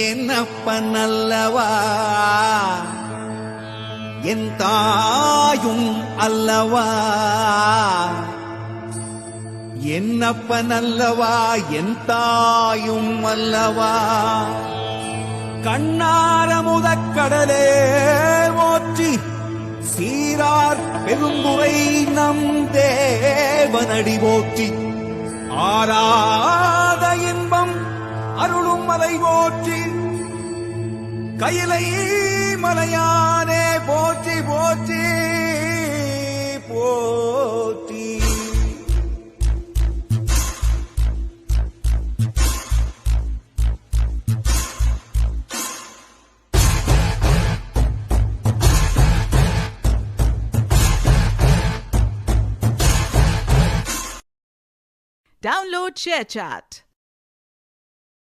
என்னப்பனல்லவா என் தாயும் அல்லவா, என்னப்பனல்லவா என் தாயும் அல்லவா. கண்ணார முதக்கடலே போற்றி, சீரார் பெருந்துரை நம் தேவனடி போற்றி. ஆராத இன்பம் அருளும் மலை போற்றி, கையிலை மலையானே போற்றி போற்றி போற்றி. Download ShareChat.